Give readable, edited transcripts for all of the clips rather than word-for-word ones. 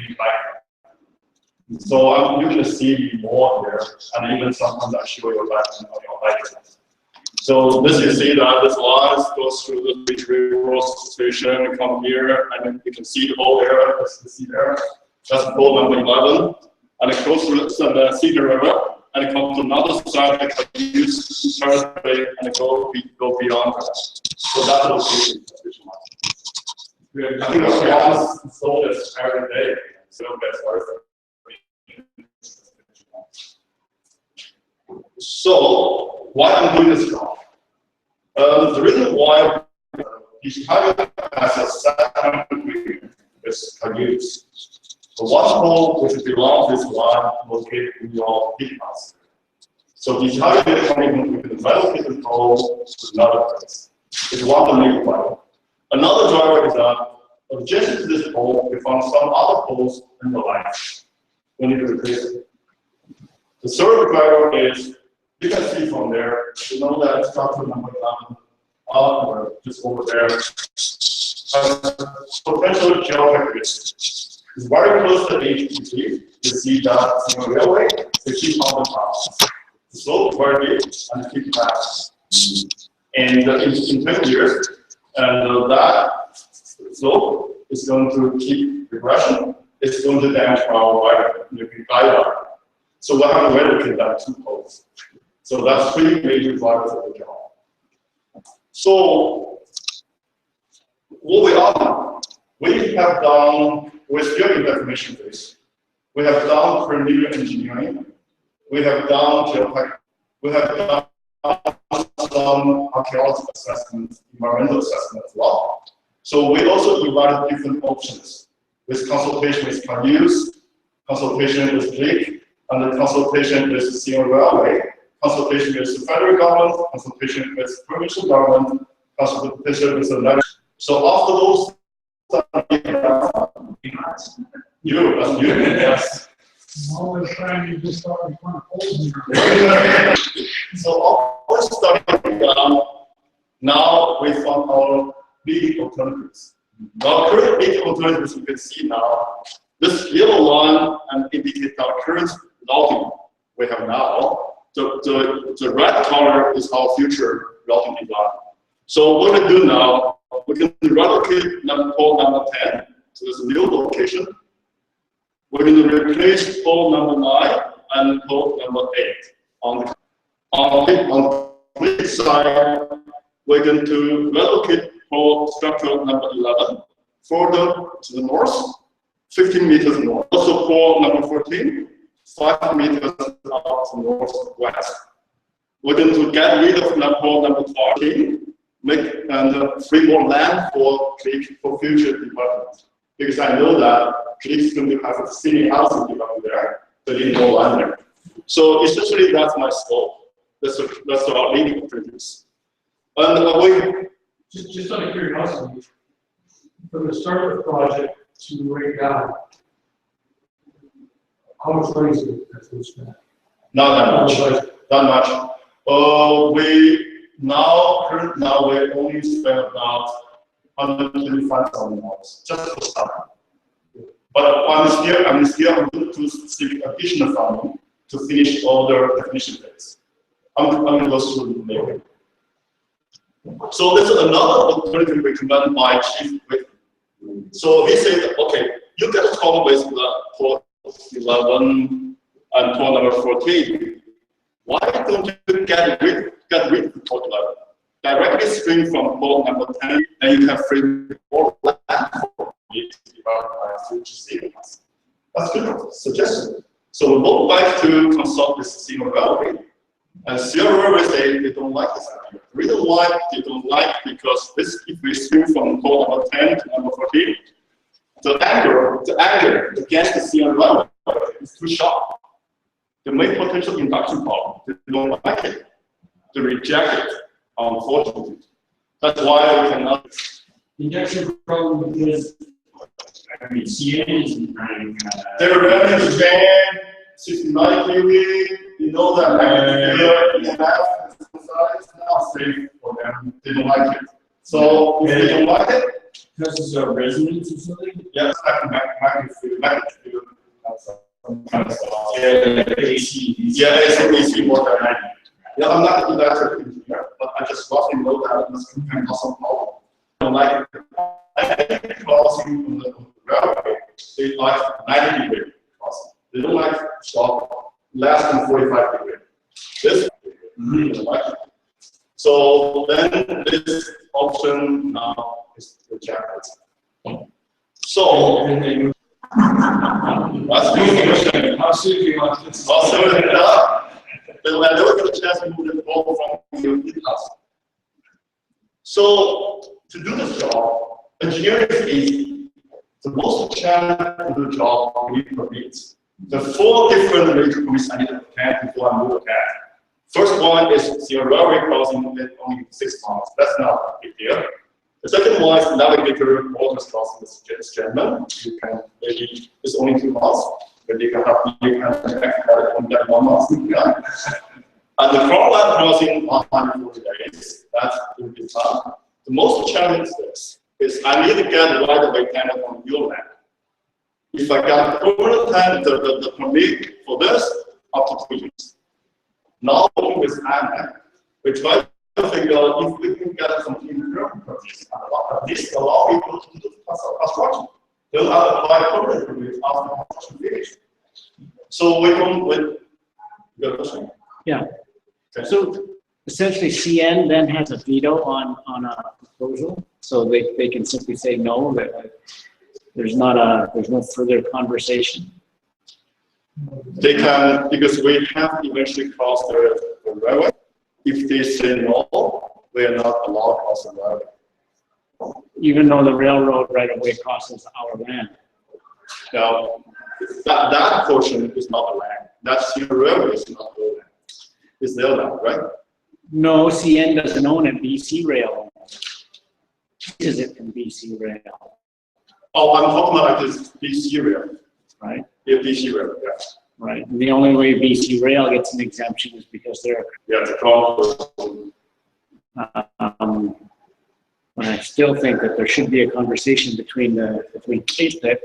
really like. So you're going to see more there, and even sometimes I show you back on your background. So this you see that this line goes through the Beach River station, come here, and you can see the whole area, as you see there. That's pole number 11, and it goes through the Cedar River, and it comes to another side that can use Thursday, and it go beyond that. So that's the location. I think the installed this every day, so that's So why I'm doing this job? The reason why each target has a set agreement is used. So one hole which belongs to this one located in your heat mass. So the target coming with the relocate the hole to another place. It's one of the main driver. Another driver is that adjacent to this hole, we found some other holes in the line. We need to replace it. The third driver is, you can see from there, you know that structure number 11, or just over there, potential geographic risk. It's very close to HPT. You see that single railway, 15 on the top. The slope is very big and keep fast. And in 10 years, and that slope is going to keep regression. It's going to damage our guide. So we have to relocate that two poles. So that's three major drivers of the job. So what we are, we have done, we're still in definition phase. We have done preliminary engineering. We have done geotech. We have done some archaeological assessment, environmental assessment as well. So we also evaluate different options with consultation with Cayuse, consultation with Click, and the consultation with the Senior Railway, consultation with the federal government, consultation with the provincial government, consultation with the legislature. So after those yes. All the time you just thought you want to hold here. So all this study done, now we found our big alternatives. Now current big alternatives you can see now, this yellow line and indicate our current routing we have now. The red color is our future routing design. So what we do now, we can relocate pole number 10 to this new location. We're going to replace pole number 9 and pole number 8. On this side, we're going to relocate pole structure number 11 further to the north, 15 meters north. Also pole number 14, 5 meters out to northwest. We're going to get rid of pole number 14, and free more land for Click for future development. Because I know that Click's going to have a city housing development there, so they need more land there. So essentially, that's my scope. That's our leading alternatives. And just out of curiosity, from the start of the project to right now, how much money is it spent? Not that much. Not much. Now we only spend about $125,000 just for starting. But I'm still going to seek additional funding to finish all the definition phase. I'm going to go through later. So this is another alternative recommended by Chief Whitman. So he said, okay, you get a problem with the port 11 and port number 14. Why don't you get rid of port 11? Directly stream from port number 10, and you can free more land for it to develop future cities. That's a good suggestion. So we would like to consult with Senior Railway. And Senior Railway say they don't like this idea. The reason why they don't like because if we stream from port number 10 to number 14, the angle against the Senior Railway is too sharp. The main potential induction problem, they don't like it. They reject it, unfortunately. That's why we cannot. Induction problem because CN isn't running. They're running the van 69 kV. You know that EMF is not safe for them. They don't like it. So if they don't like it, Because it's a residence or something? Yeah, it's like magnetic field. Yeah, AC. Yeah, it's AC more than 90. Yeah, I'm not an electric engineer, but I just roughly know that it must can cause some problem. Like, I crossing on the railway, they like 90-degree crossing. They don't like stop less than 45 degrees. This like. So then this option now is rejected. So that's good. How soon do you want this? Also, then when I look at the chance to move the ball from the in-house. So to do this job, engineering is easy. The most challenging to do the job we need permits. The 4 different major permits I need to obtain before I move ahead. First one is zero railway crossing in only 6 months. That's not a big deal. The second one is navigator waters crossing with German. You can maybe it's only 2 months, but you can connect that in that 1 month. Yeah. And the cross-land crossing 140 days. That's a bit time. The most challenging is I need to get the right-of-way tenant on your land. If I got permanent tenant, the permit for this up to 2 years. Now with AMAC, we try to figure out if we can get some interim permits and this allow people to do construction. They'll have apply permanent permits after construction finish. So we come with your question. Yeah. Okay. So essentially, CN then has a veto on a proposal, so they can simply say no. That there's no further conversation. They can, because we have eventually crossed the railway. If they say no, we are not allowed to cross the railway. Even though the railroad right away crosses our land. Now, that portion is not the land. That's the railway is not the land. It's their land, right? No, CN doesn't own it. BC Rail is it from BC Rail? Oh, I'm talking about this BC rail. Right. Yeah, BC rail, yeah. Right. And the only way BC Rail gets an exemption is because they're. Yeah, the cross. But I still think that there should be a conversation between KPIP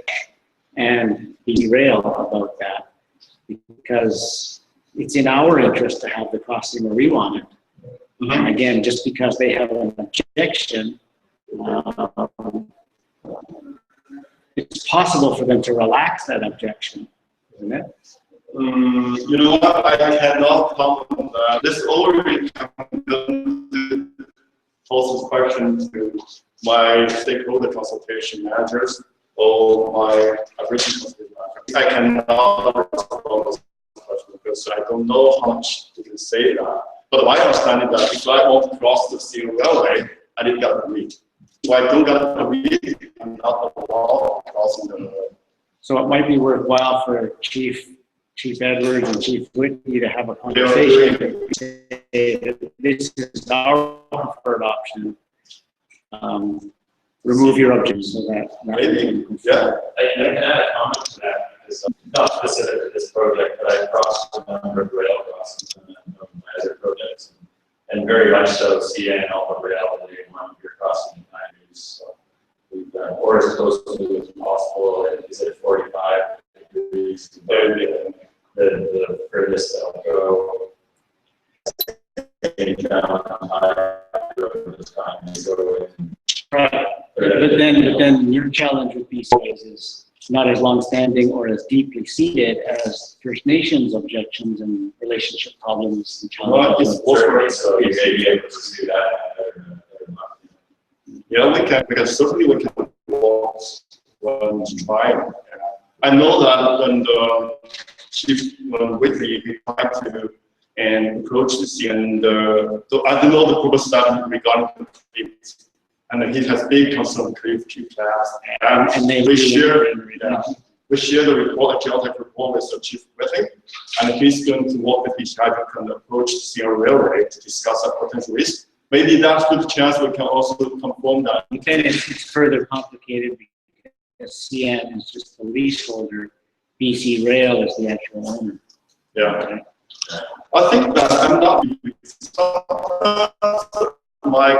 and BC Rail about that, because it's in our interest to have the crossing where we want it. Mm-hmm. And again, just because they have an objection, it's possible for them to relax that objection, isn't it? You know what? I cannot comment on that. This already poses questions to my stakeholder consultation managers or my operation consultation managers. I cannot respond to this question because I don't know how much you can say that. But my understanding that if I want to cross the steel railway, I didn't get a permit. So I don't get a permit, I'm not allowed crossing the railway. So it might be worthwhile for Chief Edwards and Chief Whitney to have a conversation. This is our preferred option. Remove your objection so that. Maybe, yeah. I can add a comment to that, because not specific to this project, but I crossed a number of rail crossings on my other projects, and very much so CN and all the rail, they want your crossing time use. So we've done, or as close to as possible, is it 45 degrees? The furthest they'll go. Down high, this time, so Right. But then your challenge with BCs is not as long-standing or as deeply seated as First Nations objections and relationship problems and challenges. certainly, so you may be able to do that. Yeah, we can certainly try. I know that when the Chief Whitley he tried to approach the CN, so I don't know the purpose that regarding the cliffs, and he has big concern with cliff class, and we share the report, a geotech report with the Chief Whitley, and he's going to work with his guy and approach the CN Railway to discuss a potential risk. Maybe that's a good chance we can also confirm that. Then it's further complicated because CN is just the leaseholder. BC Rail is the actual owner. Yeah. I think that I'm not my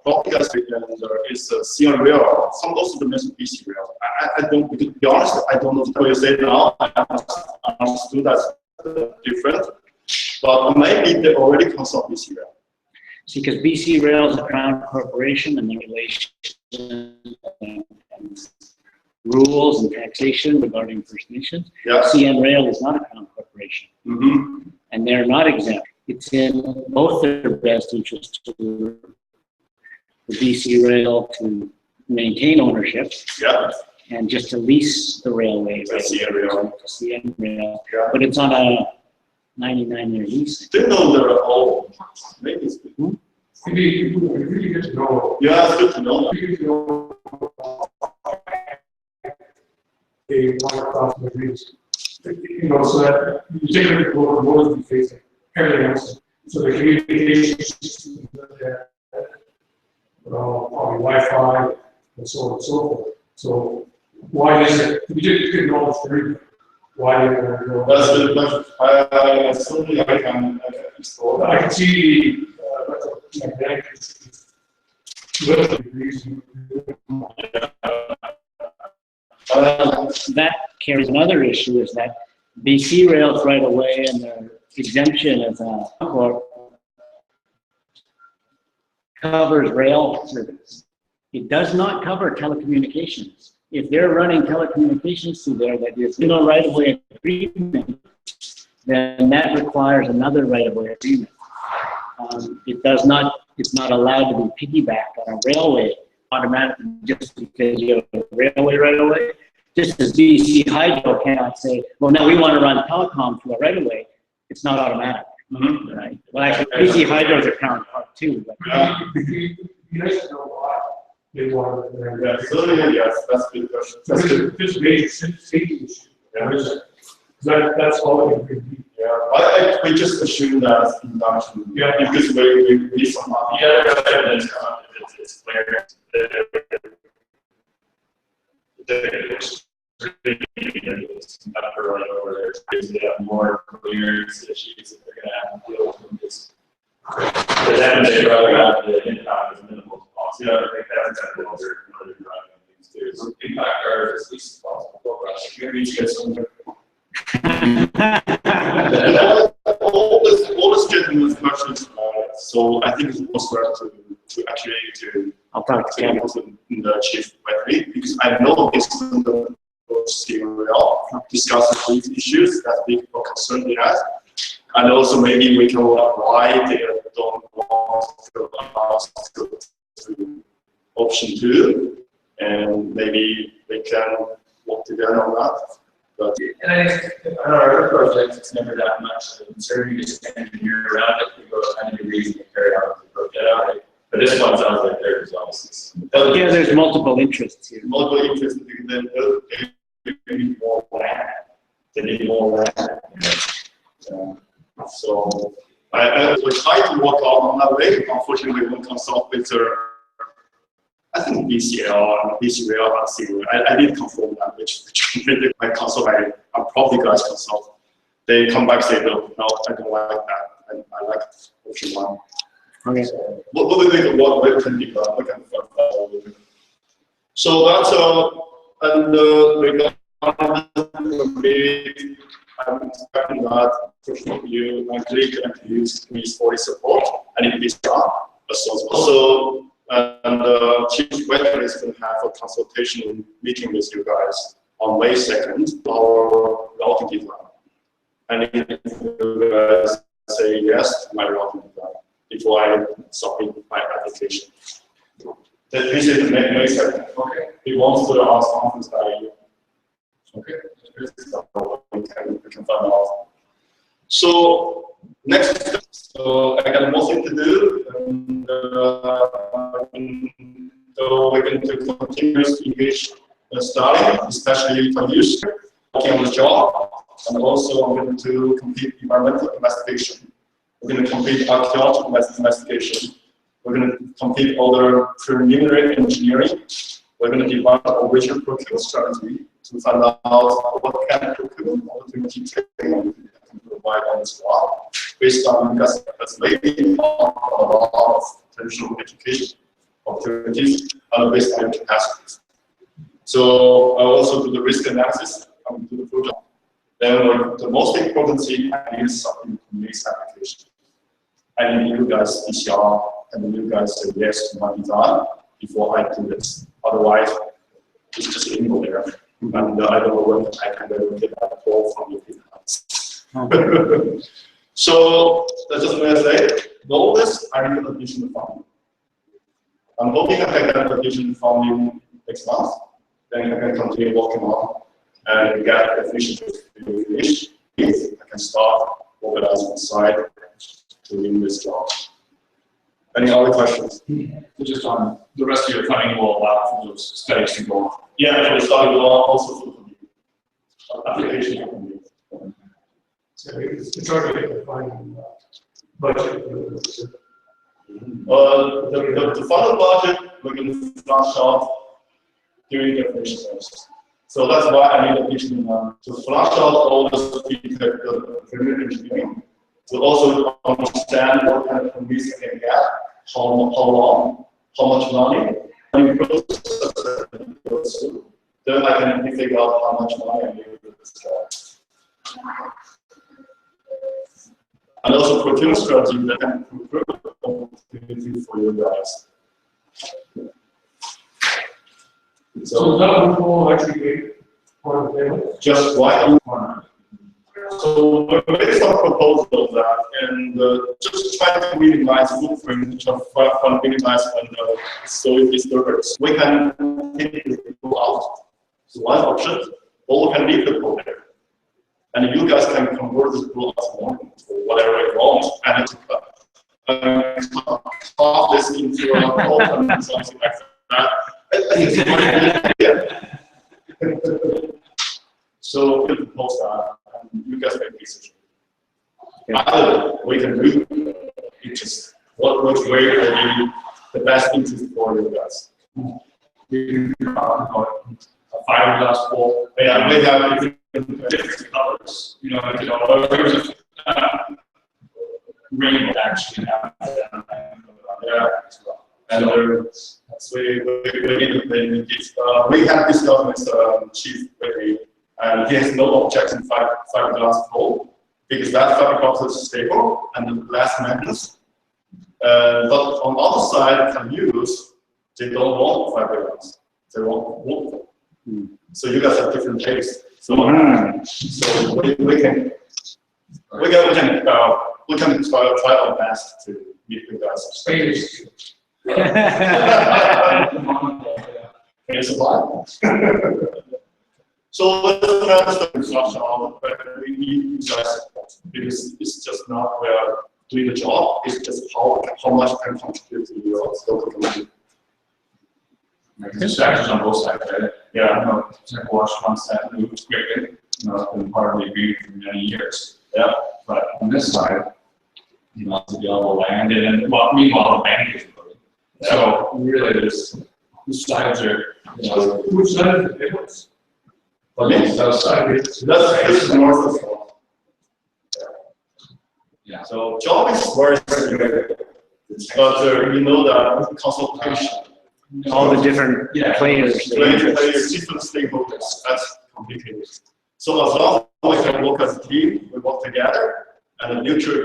property aspect, and there is CN rail. Some also the mention BC rail. I don't, to be honest, I don't know what you say now. I understood that's different, but maybe they already consult BC rail. See, because BC Rail is a Crown corporation, and the regulations and rules and taxation regarding First Nations. Yeah. CN Rail is not a Crown corporation, Mm-hmm. and they're not exempt. It's in both their best interest to the BC Rail to maintain ownership Yeah. and just to lease the railway. The CN rail. To CN Rail, Yeah. but it's on a 99-year lease. Didn't know they're all. Maybe it's good. Maybe really good to know. Yeah, it's good to know that. Really good to know. A water cross the bridge. You know, so that you take a look at what the roads we facing, everything else. So the communication systems that they have, probably Wi-Fi and so on and so forth. So why is it, we didn't know it's free. Why do you want to go? That's a good question. Certainly I can explore that. I can see, magnetic degrees. That carries another issue, is that BC Rail's right away and their exemption as a corp covers rail service. It does not cover telecommunications. If they're running telecommunications through there that is in a right-of-way agreement, then that requires another right-of-way agreement. It's not allowed to be piggybacked on a railway automatically just because you have a railway right-of-way. Just as BC Hydro cannot say, well, now we want to run telecom through a right-of-way, it's not automatic. Mm-hmm. Right? Well, actually, BC Hydro is a Crown part too. But It'd be nice to know why they want to. Yeah, certainly, yes, that's a good question. That's good. This major safety issue. That's all it could be. Yeah, we just assume that induction. Yeah, because we somehow. The other evidence it's clear after right over there, they have more clearance issues that they're gonna have to deal with them. Just for them, they rather have the impact as minimal as possible. Yeah, I think that's kind of what they're driving things too. So impact are as least as possible. Maybe you get some. All this gentleman's questions. So I think it's possible to actually I'll talk to Kevin. The chief with me, because I know this is the serial discussing these issues that people are concerned with us, and also maybe we can work why they don't want to allow us to option 2, and maybe we can work together on that. But And I think on our other projects, it's never that much of a concern. You just engineer around it, you go 90 degrees and carry on the project out. But this one sounds like there's obviously some. yeah, there's multiple interests here. multiple interests, then they need more land. They need more land. So I will try to work on that way. Unfortunately, we won't consult with I think BCL and BCL and CL. I did confirm that, which I consult, I'm probably guys consult. They come back and say, no, I don't like that. I like option 1. Okay. So, what do we think? What can be done? So that's and I'm expecting that you agree to use me for support and it is done as soon as possible. And Chief Weather is going to have a consultation meeting with you guys on May 2nd, our routing design. And if you guys say yes to my routing design before I submit my application. This is May 2nd. Okay. He wants to ask conference value. Okay. We can find out. So next, so I got more thing to do, and so we're going to continue to engage studying, especially for youth, working on the job, and also I'm going to complete environmental investigation. We're going to complete archaeological investigation. We're going to complete other preliminary engineering. We're going to develop a original procurement strategy to find out what kind of procurement opportunity we can provide on this spot, based on that's maybe a lot of potential education opportunities and based on capacities. So I also do the risk analysis and do the project. Then like, the most important thing is something to make application. I need you guys PCR and you guys say yes to my design before I do this. Otherwise, it's just limbo there. And I don't know when I can get that call from your people. So that's just what I say. All this, I need additional funding. I'm hoping I can get additional funding next month. Then I can continue working on and get efficiency finished. I can start organizing the site to win this job. Any other questions? Just on the rest of your funding will allow for those studies to go on. Yeah, for the study will also for the application for me. So it's already a fine budget. The final budget we're going to flush out during the definition process. So that's why I need additional to flush out all the preliminary engineering, to also understand what kind of permits I can get, how long, how much money, and process goes through. Then I can figure out how much money I need for this job. And also procurement strategy that can improve opportunity for you guys. So that will actually be part of the payment. Just one corner. So we're based on proposals that and just try to minimize footprint, try to minimize when soil disturbance. We can take the people out. So one option, or we can leave the pool there. And you guys can convert this pool as one or whatever you want, and carve this into a open and something like that. I think it's a very good idea. So we propose that, and you guys make decision. Either we can do it, just which way will be the best interest for you guys. A fiberglass bowl. Yeah, we have Different colors. You know, there's a rainbow actually. yeah, and we have discussed with Chief Whitley, and he has no objection to fiberglass bowl because that fiberglass is stable and less maintenance. But on the other side, can use they don't want fiberglass, they want wood. So you guys have different tastes. So, so we can try our best to meet you guys. Space. It's a lot. So let's transfer the construction on, but we need you guys support because it's just not we're doing the job, it's just how much can contribute to your local community. There's factors on both sides, right? Yeah. You know, Temple Wash wants that to move quickly. You know, it's been part of the agreement for many years. Yeah. But on this side, you know, it's available land, and well, meanwhile, the bank is moving. So really, there's the sides are, you know, Which side is the difference? But it's south side. this is north of Seoul. Yeah. So job is very good, but you know that consultation. All the different players. Different stakeholders. That's complicated. So as long as we can work as a team, we work together, and a mutual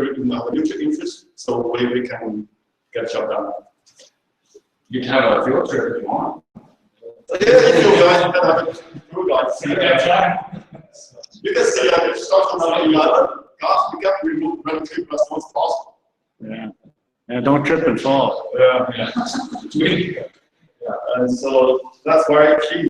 interest, so we can get job done. You can have a field trip if you want. Yeah, if you guys can have a field guide. You can see that if start from another gas, we can remove relatively as much as possible. Yeah. Yeah, don't trip and fall. Yeah. And so that's why key.